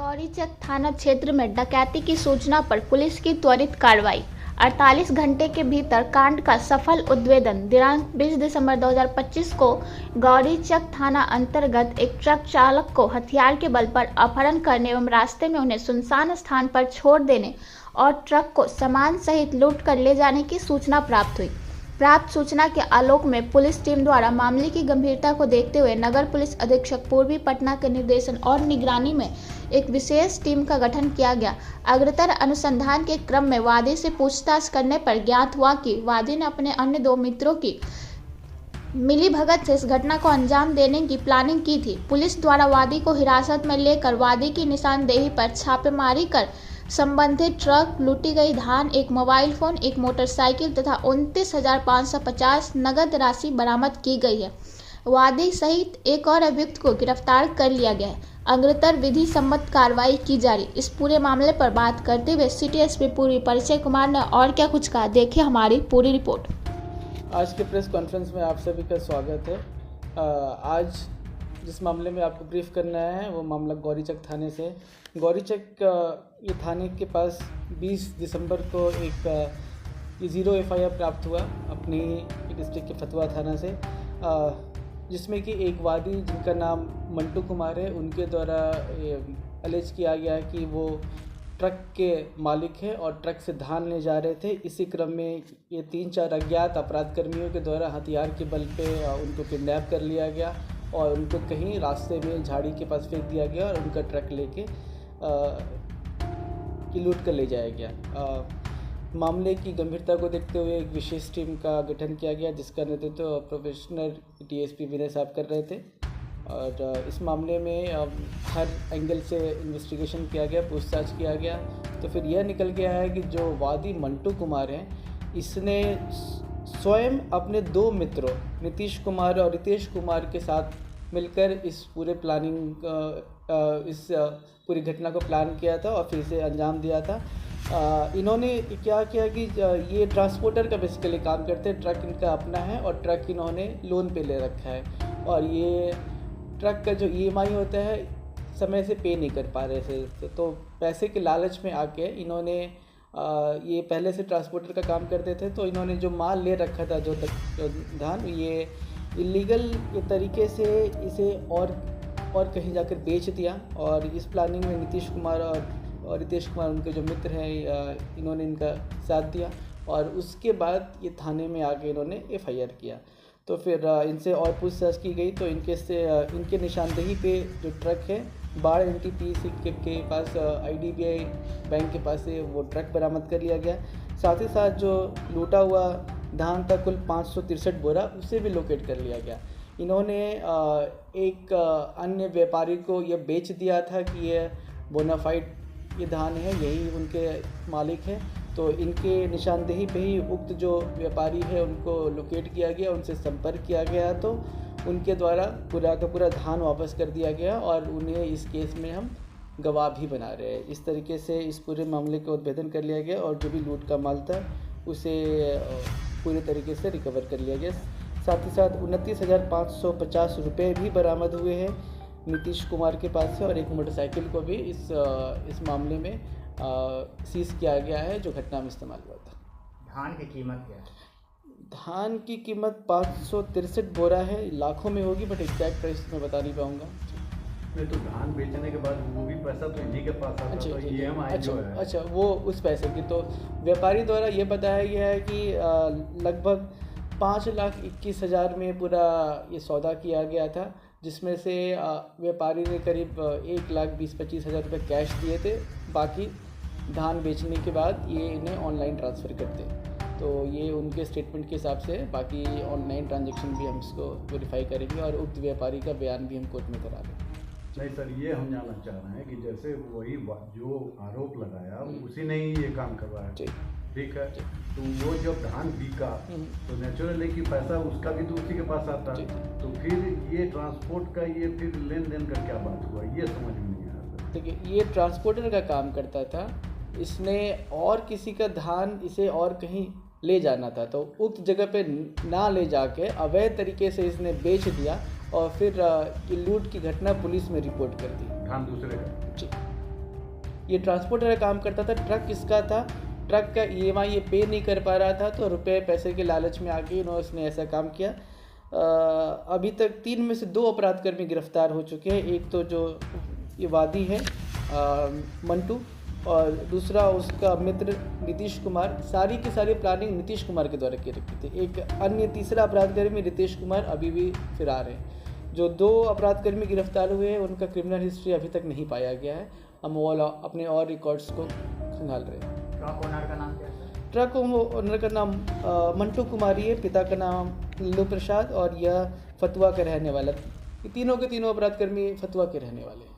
गौरीचक थाना क्षेत्र में डकैती की सूचना पर पुलिस की त्वरित कार्रवाई। 48 घंटे के भीतर कांड का सफल उद्भेदन। दिनांक 20 दिसंबर 2025 को गौरीचक थाना अंतर्गत एक ट्रक चालक को हथियार के बल पर अपहरण करने एवं रास्ते में उन्हें सुनसान स्थान पर छोड़ देने और ट्रक को सामान सहित लूट कर ले जाने की सूचना प्राप्त हुई। प्राप्त सूचना के आलोक में पुलिस टीम द्वारा मामले की गंभीरता को देखते हुए नगर पुलिस अधीक्षक पूर्वी पटना के निर्देशन और निगरानी में एक विशेष टीम का गठन किया गया। अग्रतर अनुसंधान के क्रम में वादी से पूछताछ करने पर ज्ञात हुआ कि वादी ने अपने अन्य 2 मित्रों की मिलीभगत से इस घटना को अंजाम देने की प्लानिंग की थी। पुलिस द्वारा वादी को हिरासत में लेकर वादी की निशानदेही पर छापेमारी कर संबंधित ट्रक, लूटी गई धान, एक मोबाइल फोन, एक मोटरसाइकिल तथा 29,550 नगद राशि बरामद की गई है। वादी सहित एक और अभियुक्त को गिरफ्तार कर लिया गया है। अग्रतर विधि सम्मत कार्रवाई की जा रही। इस पूरे मामले पर बात करते हुए सिटी एसपी पूर्वी परिचय कुमार ने और क्या कुछ कहा, देखिए हमारी पूरी रिपोर्ट। आज के प्रेस कॉन्फ्रेंस में आप सभी का स्वागत है। आज जिस मामले में आपको ब्रीफ करना है वो मामला गौरीचक थाने से। गौरीचक ये थाने के पास 20 दिसंबर को एक 0 FIR प्राप्त हुआ अपनी डिस्ट्रिक्ट के फतवा थाना से, जिसमें कि एक वादी जिनका नाम मंटू कुमार है, उनके द्वारा अलेज किया गया है कि वो ट्रक के मालिक हैं और ट्रक से धान ले जा रहे थे। इसी क्रम में ये 3-4 अज्ञात अपराध कर्मियों के द्वारा हथियार के बल पे उनको किडनैप कर लिया गया और उनको कहीं रास्ते में झाड़ी के पास फेंक दिया गया और उनका ट्रक लेके लूट कर ले जाया गया। मामले की गंभीरता को देखते हुए एक विशेष टीम का गठन किया गया, जिसका नेतृत्व प्रोफेशनल DSP विनय साहब कर रहे थे और इस मामले में हर एंगल से इन्वेस्टिगेशन किया गया, पूछताछ किया गया। तो फिर यह निकल के आया कि जो वादी मंटू कुमार हैं, इसने स्वयं अपने 2 मित्रों नीतीश कुमार और रितेश कुमार के साथ मिलकर इस पूरे इस पूरी घटना को प्लान किया था और फिर इसे अंजाम दिया था। इन्होंने क्या किया कि ये ट्रांसपोर्टर का बेसिकली काम करते हैं, ट्रक इनका अपना है और ट्रक इन्होंने लोन पे ले रखा है और ये ट्रक का जो EMI होता है समय से पे नहीं कर पा रहे थे, तो पैसे के लालच में आके इन्होंने ये पहले से ट्रांसपोर्टर का काम करते थे, तो इन्होंने जो माल ले रखा था जो धान, ये इलीगल तरीके से इसे और कहीं जाकर बेच दिया और इस प्लानिंग में नीतीश कुमार और रितेश कुमार, उनके जो मित्र हैं, इन्होंने इनका साथ दिया और उसके बाद ये थाने में आके इन्होंने FIR किया। तो फिर इनसे और पूछताछ की गई तो इनके निशानदेही पे जो ट्रक है बाढ़ NTPC के पास IDBI बैंक के पास से वो ट्रक बरामद कर लिया गया। साथ ही साथ जो लूटा हुआ धान था कुल 563 बोरा, उसे भी लोकेट कर लिया गया। इन्होंने एक अन्य व्यापारी को ये बेच दिया था कि ये बोनाफाइड ये धान है, यही उनके मालिक हैं। तो इनके निशानदेही पे ही उक्त जो व्यापारी है उनको लोकेट किया गया, उनसे संपर्क किया गया, तो उनके द्वारा पूरा का पूरा धान वापस कर दिया गया और उन्हें इस केस में हम गवाह भी बना रहे हैं। इस तरीके से इस पूरे मामले का उद्भेदन कर लिया गया और जो भी लूट का माल था उसे पूरे तरीके से रिकवर कर लिया गया। साथ ही साथ 29,550 रुपये भी बरामद हुए हैं नीतीश कुमार के पास से और एक मोटरसाइकिल को भी इस मामले में सीज किया गया है जो घटना में इस्तेमाल हुआ था। धान की कीमत क्या है? धान की कीमत 563 बोरा है, लाखों में होगी, बट एग्जैक्ट प्राइस मैं बता नहीं पाऊँगा। नहीं तो धान बेचने के बाद वो भी पैसा तो इन्हीं के पास आता है, तो EMI जो है। अच्छा, वो उस पैसे की तो व्यापारी द्वारा ये बताया गया है कि लगभग 5,21,000 में पूरा ये सौदा किया गया था, जिसमें से व्यापारी ने करीब 1,20,25,000 रुपये कैश दिए थे। बाकी धान बेचने के बाद ये इन्हें ऑनलाइन ट्रांसफ़र करते, तो ये उनके स्टेटमेंट के हिसाब से बाकी ऑनलाइन ट्रांजैक्शन भी हम इसको वेरीफाई करेंगे और उक्त व्यापारी का बयान भी हम कोर्ट में करा रहे हैं। नहीं सर, ये हम जानना चाह रहे हैं कि जैसे वही जो आरोप लगाया उसी ने ही ये काम करवाया, ठीक है, तो वो जब धान बिका तो नेचुरली कि पैसा उसका भी तो उसी के पास आता, तो फिर ये ट्रांसपोर्ट का ये फिर लेन देन का क्या बात हुआ, ये समझ में नहीं आया। देखिए, ये ट्रांसपोर्टर का काम करता था, इसने और किसी का धान इसे और कहीं ले जाना था, तो उक्त जगह पे ना ले जाके अवैध तरीके से इसने बेच दिया और फिर लूट की घटना पुलिस में रिपोर्ट कर दी। धान दूसरे का। जी। ये ट्रांसपोर्टर का काम करता था। ट्रक इसका था, ट्रक का EMI ये पे नहीं कर पा रहा था, तो रुपए पैसे के लालच में आके उसने ऐसा काम किया। अभी तक 3 में से 2 अपराधकर्मी गिरफ्तार हो चुके हैं। एक तो जो ये वादी है मंटू, और दूसरा उसका मित्र नीतीश कुमार। सारी की सारी प्लानिंग नीतीश कुमार के द्वारा की रखी थी। एक अन्य तीसरा अपराधकर्मी रितेश कुमार अभी भी फरार है। जो 2 अपराधकर्मी गिरफ्तार हुए हैं उनका क्रिमिनल हिस्ट्री अभी तक नहीं पाया गया है। हम अपने और रिकॉर्ड्स को खंगाल रहे हैं। ट्रक ओनर का नाम क्या है? ट्रक ओनर का नाम मंटू कुमारी है, पिता का नाम लल्लू प्रसाद, और यह फतुआ के रहने वाला। ये तीनों के तीनों अपराधकर्मी फतुआ के रहने वाले हैं।